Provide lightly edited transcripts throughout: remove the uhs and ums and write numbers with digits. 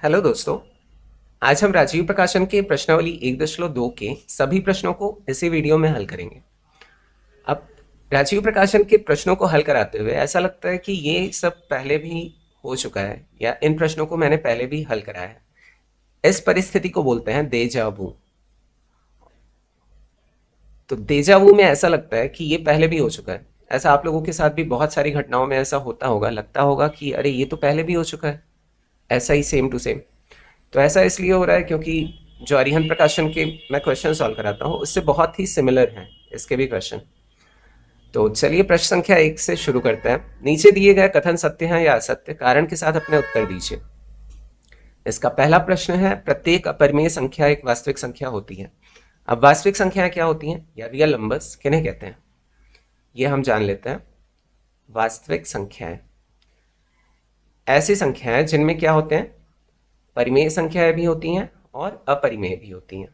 Hello दोस्तों। आज हम राजीव प्रकाशन के प्रश्नावली 1.2 के सभी प्रश्नों को इसी वीडियो में हल करेंगे। अब राजीव प्रकाशन के प्रश्नों को हल कराते हुए ऐसा लगता है कि ये सब पहले भी हो चुका है या इन प्रश्नों को मैंने पहले भी हल कराया है। इस परिस्थिति को बोलते हैं देजा वू। तो देजा वू में ऐसा लगता है कि ये पहले भी हो चुका है। ऐसा आप लोगों के साथ भी बहुत सारी घटनाओं में ऐसा होता होगा, लगता होगा कि अरे ये तो पहले भी हो चुका है, ऐसा ही सेम टू सेम। तो ऐसा इसलिए हो रहा है क्योंकि जो अरिहंत प्रकाशन के मैं क्वेश्चन सॉल्व कराता हूँ उससे बहुत ही सिमिलर हैं इसके भी क्वेश्चन। तो चलिए प्रश्न संख्या 1 से शुरू करते हैं। नीचे दिए गए कथन सत्य हैं या असत्य, कारण के साथ अपने उत्तर दीजिए। इसका पहला प्रश्न है, प्रत्येक अपरिमेय संख्या एक वास्तविक संख्या होती है। अब वास्तविक संख्याएं क्या होती हैं या रियल नंबर्स किन्हें कहते हैं, ये हम जान लेते हैं। वास्तविक संख्याएं ऐसी संख्याएं जिनमें क्या होते हैं, परिमेय संख्याएं भी होती हैं और अपरिमेय भी होती हैं।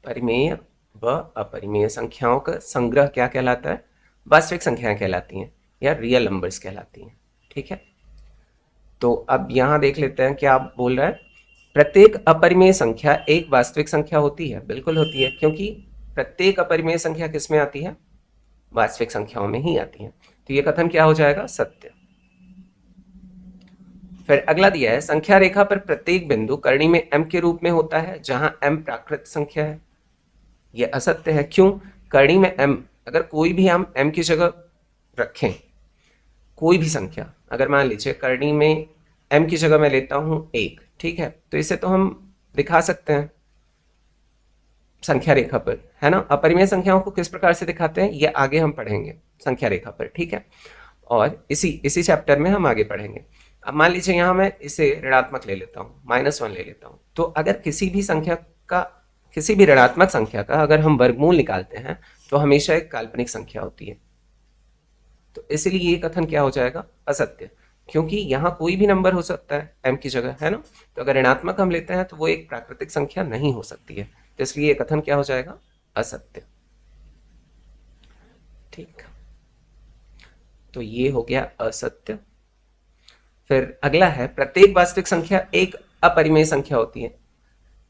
परिमेय व अपरिमेय संख्याओं का संग्रह क्या कहलाता है, वास्तविक संख्याएं कहलाती हैं या रियल नंबर्स कहलाती हैं। ठीक है, तो अब यहां देख लेते हैं क्या आप बोल रहा है। प्रत्येक अपरिमेय संख्या एक वास्तविक संख्या होती है। बिल्कुल होती है, क्योंकि प्रत्येक अपरिमेय संख्या किसमें आती है, वास्तविक संख्याओं में ही आती है। तो यह कथन क्या हो जाएगा, सत्य। फिर अगला दिया है, संख्या रेखा पर प्रत्येक बिंदु करणी में m के रूप में होता है जहां m प्राकृत संख्या है। यह असत्य है। क्यों, करणी में m, अगर कोई भी हम m की जगह रखें, कोई भी संख्या, अगर मान लीजिए करणी में m की जगह मैं लेता हूं 1, ठीक है, तो इसे तो हम दिखा सकते हैं संख्या रेखा पर, है ना। अपरिमेय संख्याओं को किस प्रकार से दिखाते हैं ये आगे हम पढ़ेंगे संख्या रेखा पर, ठीक है, और इसी चैप्टर में हम आगे पढ़ेंगे। अब मान लीजिए यहां मैं इसे ऋणात्मक ले लेता हूं, -1 ले लेता हूं, तो अगर किसी भी संख्या का, किसी भी ऋणात्मक संख्या का अगर हम वर्गमूल निकालते हैं तो हमेशा एक काल्पनिक संख्या होती है। तो इसलिए ये कथन क्या हो जाएगा, असत्य, क्योंकि यहां कोई भी नंबर हो सकता है m की जगह, है ना। तो अगर ऋणात्मक हम लेते हैं तो वो एक प्राकृतिक संख्या नहीं हो सकती है, तो इसलिए ये कथन क्या हो जाएगा, असत्य। ठीक, तो ये हो गया असत्य। फिर अगला है, प्रत्येक वास्तविक संख्या एक अपरिमेय संख्या होती है।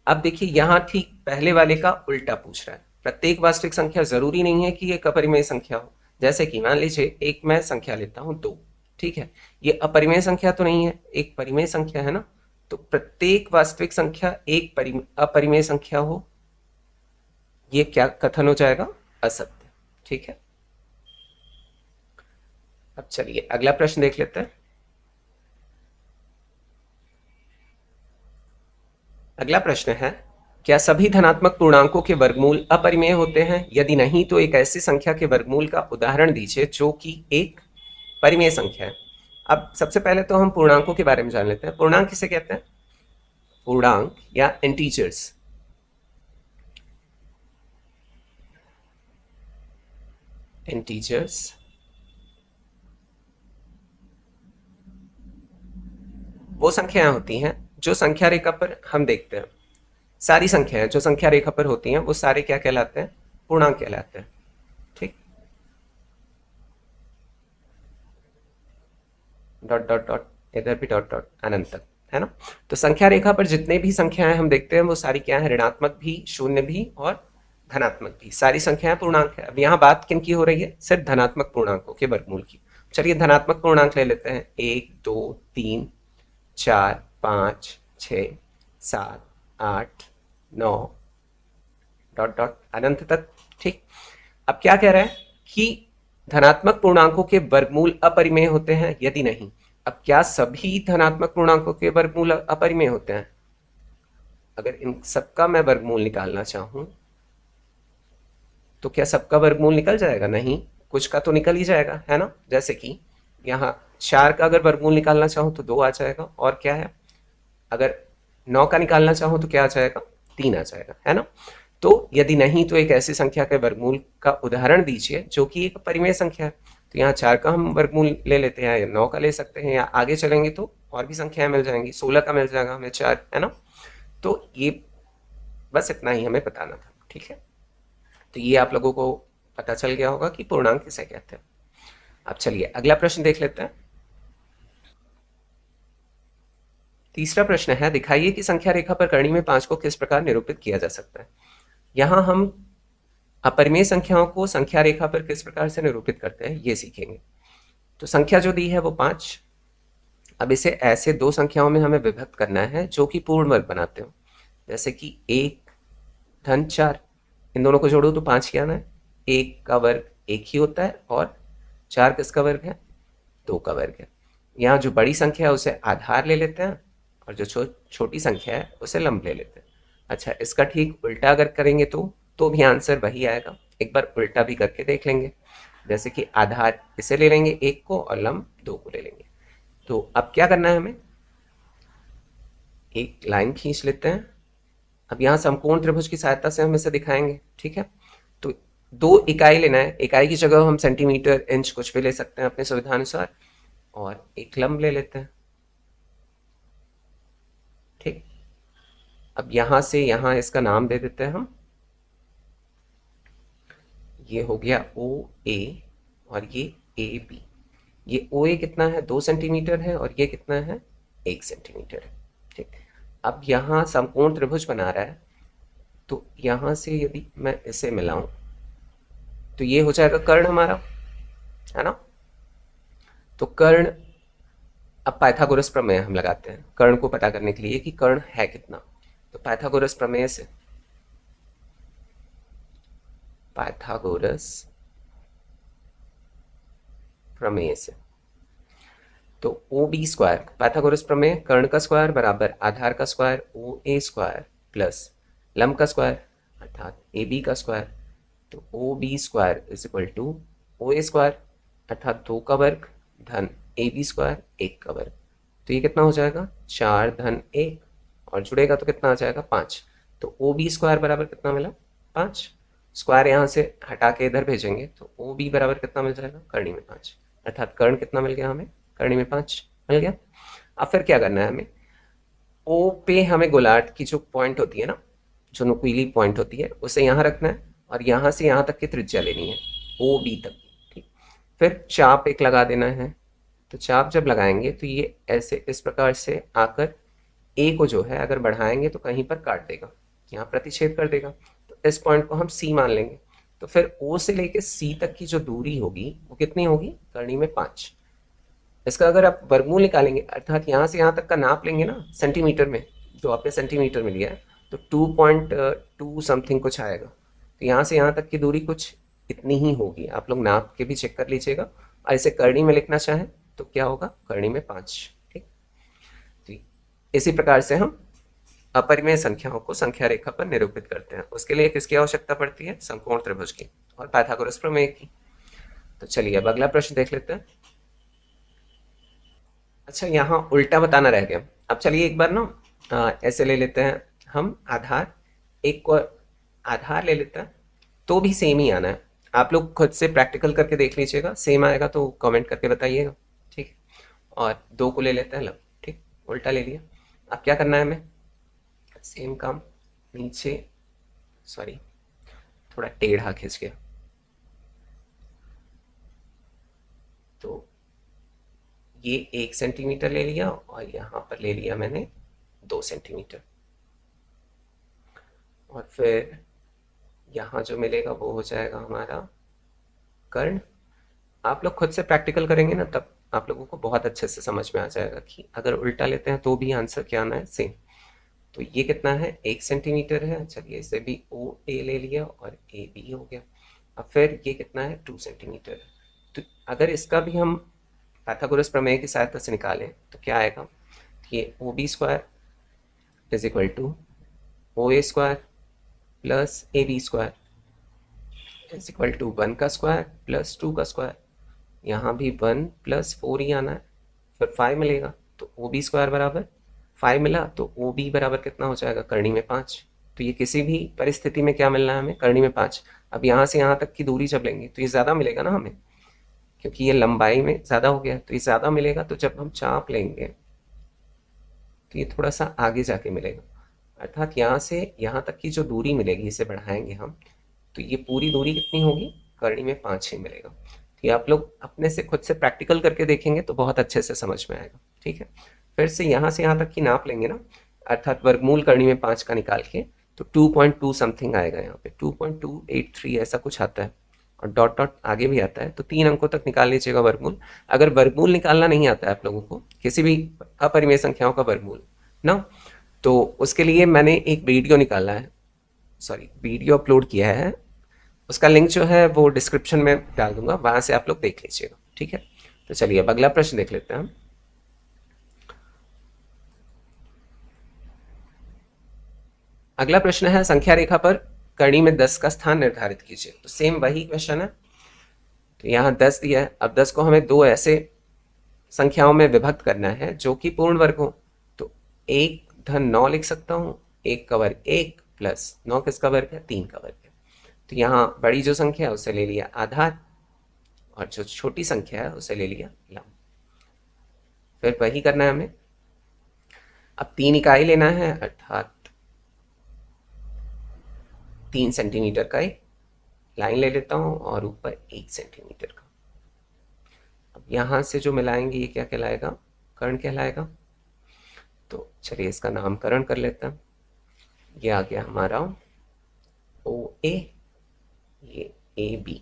अब देखिए यहां ठीक पहले वाले का उल्टा पूछ रहा है। प्रत्येक वास्तविक संख्या जरूरी नहीं है कि एक अपरिमेय संख्या हो। जैसे कि मान लीजिए एक मैं संख्या लेता हूं 2, ठीक है, ये अपरिमेय संख्या तो नहीं है, एक परिमेय संख्या है ना। तो प्रत्येक वास्तविक संख्या एक अपरिमेय संख्या हो, ये क्या कथन हो जाएगा, असत्य। ठीक है, अब चलिए अगला प्रश्न देख लेते हैं। अगला प्रश्न है, क्या सभी धनात्मक पूर्णांकों के वर्गमूल अपरिमेय होते हैं, यदि नहीं तो एक ऐसी संख्या के वर्गमूल का उदाहरण दीजिए जो कि एक परिमेय संख्या है। अब सबसे पहले तो हम पूर्णांकों के बारे में जान लेते हैं। पूर्णांक किसे कहते हैं, पूर्णांक या इंटीजर्स, इंटीजर्स वो संख्याएं होती हैं जो संख्या रेखा पर हम देखते हैं। सारी संख्याएं जो संख्या रेखा पर होती हैं वो सारे क्या कहलाते हैं, पूर्णांक कहलाते हैं। ठीक, डॉट डॉट डॉट, इधर भी डॉट डॉट, अनंत तक, है ना। तो संख्या रेखा पर जितने भी संख्याएं हम देखते हैं वो सारी क्या है, ऋणात्मक भी, शून्य भी और धनात्मक भी, सारी संख्याएं पूर्णांक है। अब यहाँ बात किन की हो रही है, सिर्फ धनात्मक पूर्णांकों के वर्गमूल की। चलिए धनात्मक पूर्णांक ले लेते हैं, 1 2 3 4 5 6 7 8 9 डॉट डॉट अनंत तक। ठीक, अब क्या कह रहा है कि धनात्मक पूर्णांकों के वर्गमूल अपरिमेय होते हैं, यदि नहीं। अब क्या सभी धनात्मक पूर्णांकों के वर्गमूल अपरिमेय होते हैं, अगर इन सबका मैं वर्गमूल निकालना चाहूं तो क्या सबका वर्गमूल निकल जाएगा, नहीं, कुछ का तो निकल ही जाएगा, है ना। जैसे कि यहाँ 4 का अगर वर्गमूल निकालना चाहूं तो 2 आ जाएगा, और क्या है, अगर 9 का निकालना चाहूं तो क्या आ जाएगा, 3 आ जाएगा, है ना। तो यदि नहीं तो एक ऐसी संख्या के वर्गमूल का उदाहरण दीजिए जो कि एक परिमेय संख्या है। तो यहाँ 4 का हम वर्गमूल ले लेते हैं, या 9 का ले सकते हैं, या आगे चलेंगे तो और भी संख्याएं मिल जाएंगी, 16 का मिल जाएगा हमें 4, है ना। तो ये बस इतना ही हमें बताना था, ठीक है। तो ये आप लोगों को पता चल गया होगा कि पूर्णांक किसे कहते हैं। अब चलिए अगला प्रश्न देख लेते हैं। तीसरा प्रश्न है, दिखाइए कि संख्या रेखा पर करणी में 5 को किस प्रकार निरूपित किया जा सकता है। यहाँ हम अपरिमेय संख्याओं को संख्या रेखा पर किस प्रकार से निरूपित करते हैं ये सीखेंगे। तो संख्या जो दी है वो 5। अब इसे ऐसे दो संख्याओं में हमें विभक्त करना है जो कि पूर्ण वर्ग बनाते हो, जैसे कि 1 धन 4, इन दोनों को जोड़ो तो 5 की आना है। 1 का वर्ग 1 ही होता है और 4 किसका वर्ग है, 2 का वर्ग है। यहाँ जो बड़ी संख्या है उसे आधार ले लेते हैं और जो छोटी संख्या है उसे लंब ले लेते हैं। अच्छा, इसका ठीक उल्टा अगर करेंगे तो भी आंसर वही आएगा। एक बार उल्टा भी करके देख लेंगे, जैसे कि आधार इसे ले लेंगे 1 को और लंब 2 को ले लेंगे। तो अब क्या करना है हमें, एक लाइन खींच लेते हैं। अब यहाँ समकोण त्रिभुज की सहायता से हम इसे दिखाएंगे, ठीक है। तो 2 इकाई लेना है, इकाई की जगह हम सेंटीमीटर इंच कुछ भी ले सकते हैं अपने सुविधानुसार, और एक लंब ले लेते हैं, ठीक। अब यहाँ से यहाँ इसका नाम दे देते हैं हम, ये हो गया ओ ए और ये ए बी। ये ओ ए कितना है, 2 सेंटीमीटर है, और ये कितना है, 1 सेंटीमीटर है, ठीक। अब यहाँ समकोण त्रिभुज बना रहा है, तो यहाँ से यदि मैं इसे मिलाऊं तो ये हो जाएगा कर्ण हमारा, है ना। तो कर्ण, अब पाइथागोरस प्रमेय हम लगाते हैं कर्ण को पता करने के लिए कि कर्ण है कितना। तो पाइथागोरस प्रमेय से, पाइथागोरस प्रमेय से, तो ओ बी स्क्वायर, पाइथागोरस प्रमेय, कर्ण का स्क्वायर बराबर आधार का square O A square plus लंब का स्क्वायर अर्थात ए बी का स्क्वायर। तो O B square is equal to O A square अर्थात 2 का वर्ग धन ए बी स्क्वायर 1 का वर्ग। तो ये कितना हो जाएगा, 4 धन 1, और जुड़ेगा तो कितना आ जाएगा, 5। तो ओ बी स्क्वायर बराबर कितना मिला, 5। स्क्वायर यहाँ से हटा के इधर भेजेंगे तो ओ बी बराबर कितना मिल जाएगा, करणी में 5, अर्थात कर्ण कितना मिल गया हमें, करणी में 5 मिल गया। अब फिर क्या करना है हमें, ओ पे हमें गोलार्ध की जो पॉइंट होती है ना, जो नुकीली पॉइंट होती है, उसे यहाँ रखना है और यहाँ से यहाँ तक की त्रिज्या लेनी है, ओ बी तक, ठीक। फिर चाप एक लगा देना है। तो चाप जब लगाएंगे तो ये ऐसे इस प्रकार से आकर ए को जो है अगर बढ़ाएंगे तो कहीं पर काट देगा, यहाँ प्रतिच्छेद कर देगा। तो इस पॉइंट को हम सी मान लेंगे। तो फिर ओ से लेके सी तक की जो दूरी होगी वो कितनी होगी, करणी में 5। इसका अगर आप वर्गमूल निकालेंगे अर्थात यहाँ से यहाँ तक का नाप लेंगे ना सेंटीमीटर में, जो आपने सेंटीमीटर में लिया है, तो 2.2 समथिंग कुछ आएगा। तो यहाँ से यहाँ तक की दूरी कुछ इतनी ही होगी, आप लोग नाप के भी चेक कर लीजिएगा। और इसे करणी में लिखना चाहें तो क्या होगा, करणी में 5, ठीक। तो इसी प्रकार से हम अपरिमेय संख्याओं को संख्या रेखा पर निरूपित करते हैं। उसके लिए किसकी आवश्यकता पड़ती है, समकोण त्रिभुज की और पाइथागोरस प्रमेय की। तो चलिए अब अगला प्रश्न देख लेते हैं। अच्छा, यहाँ उल्टा बताना रह गया। अब चलिए एक बार ना ऐसे ले लेते हैं हम, आधार, एक को आधार ले लेते हैं, तो भी सेम ही आना है। आप लोग खुद से प्रैक्टिकल करके देख लीजिएगा, सेम आएगा तो कमेंट करके बताइएगा, ठीक है। और 2 को ले लेते हैं लब, ठीक, उल्टा ले लिया। अब क्या करना है हमें, सेम काम, नीचे, सॉरी थोड़ा टेढ़ा खिंच गया, तो ये 1 सेंटीमीटर ले लिया और यहाँ पर ले लिया मैंने 2 सेंटीमीटर, और फिर यहाँ जो मिलेगा वो हो जाएगा हमारा कर्ण। आप लोग खुद से प्रैक्टिकल करेंगे ना, तब आप लोगों को बहुत अच्छे से समझ में आ जाएगा कि अगर उल्टा लेते हैं तो भी आंसर क्या आना है, सेम। तो ये कितना है, 1 सेंटीमीटर है। चलिए इसे भी ओ ए ले लिया और ए बी हो गया। अब फिर ये कितना है, 2 सेंटीमीटर है। तो अगर इसका भी हम पाइथागोरस प्रमेय की सहायता से निकालें तो क्या आएगा, ये O B square is equal to O A square plus A B square is equal to 1 का स्क्वायर प्लस 2 का स्क्वायर। यहाँ भी 1 प्लस 4 ही आना है, फिर 5 मिलेगा। तो ओ बी स्क्वायर बराबर 5 मिला, तो ओ बी बराबर कितना हो जाएगा, करणी में 5। तो ये किसी भी परिस्थिति में क्या मिलना है हमें, करणी में 5। अब यहाँ से यहाँ तक की दूरी जब लेंगे तो ये ज़्यादा मिलेगा ना हमें, क्योंकि ये लंबाई में ज़्यादा हो गया, तो ये ज़्यादा मिलेगा। तो जब हम चाप लेंगे तो ये थोड़ा सा आगे जाके मिलेगा, अर्थात यहाँ से यहाँ तक की जो दूरी मिलेगी, इसे बढ़ाएंगे हम तो ये पूरी दूरी कितनी होगी, करणी में 5 ही मिलेगा। तो ये आप लोग अपने से खुद से प्रैक्टिकल करके देखेंगे तो बहुत अच्छे से समझ में आएगा, ठीक है। फिर से यहाँ से यहाँ तक की नाप लेंगे ना, अर्थात वर्गमूल करनी में 5 का निकाल के, तो 2.2 समथिंग आएगा, यहाँ पे 2.283 ऐसा कुछ आता है, और डॉट डॉट आगे भी आता है, तो 3 अंकों तक निकाल लीजिएगा वर्गमूल। अगर वर्गमूल निकालना नहीं आता है आप लोगों को किसी भी अपरिमेय संख्याओं का वर्गमूल ना, तो उसके लिए मैंने एक वीडियो निकाला है, सॉरी वीडियो अपलोड किया है, उसका लिंक जो है वो डिस्क्रिप्शन में डाल दूंगा, वहां से आप लोग देख लीजिएगा, ठीक है। तो चलिए अब अगला प्रश्न देख लेते हैं हम। अगला प्रश्न है, संख्या रेखा पर कड़ी में 10 का स्थान निर्धारित कीजिए। तो सेम वही क्वेश्चन है, तो यहाँ 10 दिया है। अब 10 को हमें दो ऐसे संख्याओं में विभक्त करना है जो कि पूर्ण वर्ग हो, तो 1-9 लिख सकता हूँ, 1 का वर्ग 1 प्लस 9 किसका वर्ग है, 3 का वर्ग है। तो यहाँ बड़ी जो संख्या है उसे ले लिया आधार, और जो छोटी संख्या है उसे ले लिया लंब। फिर वही करना है हमें। अब 3 इकाई लेना है, अर्थात 3 सेंटीमीटर का एक लाइन ले लेता हूँ, और ऊपर 1 सेंटीमीटर का। अब यहाँ से जो मिलाएंगे ये क्या कहलाएगा, कर्ण कहलाएगा। तो चलिए इसका नामकरण कर लेते हैं। ये आ गया हमारा ओ ए, ये ए बी।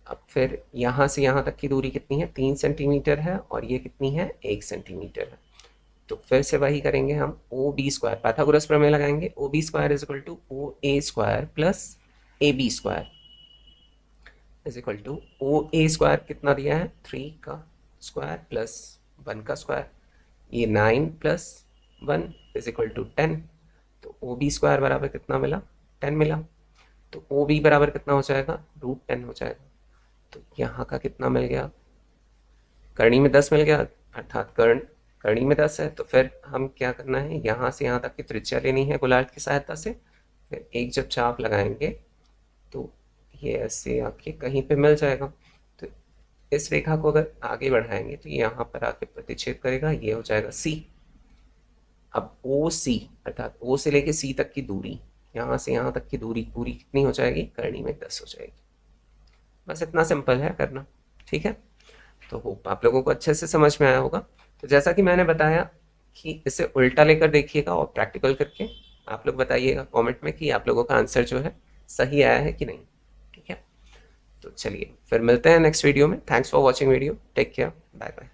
अब फिर यहाँ से यहाँ तक की दूरी कितनी है, 3 सेंटीमीटर है, और ये कितनी है, 1 सेंटीमीटर है। तो फिर से वही करेंगे हम, ओ बी स्क्वायर, पाइथागोरस प्रमेय लगाएंगे, O B square is equal to O A square plus A B square is equal to O A square कितना दिया है, 3 का स्क्वायर प्लस 1 का स्क्वायर, ये 9 प्लस 1 इज इक्वल टू 10। तो ओ बी स्क्वायर बराबर कितना मिला, 10 मिला। तो ओ बी बराबर कितना हो जाएगा, √10 हो जाएगा। तो यहाँ का कितना मिल गया, करणी में 10 मिल गया, अर्थात करणी में 10 है। तो फिर हम क्या करना है, यहाँ से यहाँ तक की त्रिज्या लेनी है गोलार्ध की सहायता से। फिर एक जब चाप लगाएंगे तो ये ऐसे आके कहीं पे मिल जाएगा। तो इस रेखा को अगर आगे बढ़ाएंगे तो यहाँ पर आके प्रतिच्छेद करेगा, ये हो जाएगा सी। अब ओ सी अर्थात ओ से लेके सी तक की दूरी, यहाँ से यहाँ तक की दूरी पूरी कितनी हो जाएगी, करणी में 10 हो जाएगी। बस इतना सिंपल है करना, ठीक है। तो होप आप लोगों को अच्छे से समझ में आया होगा। तो जैसा कि मैंने बताया कि इसे उल्टा लेकर देखिएगा और प्रैक्टिकल करके आप लोग बताइएगा कमेंट में कि आप लोगों का आंसर जो है सही आया है कि नहीं, ठीक है। तो चलिए फिर मिलते हैं नेक्स्ट वीडियो में। Thanks for watching video, take care, bye bye.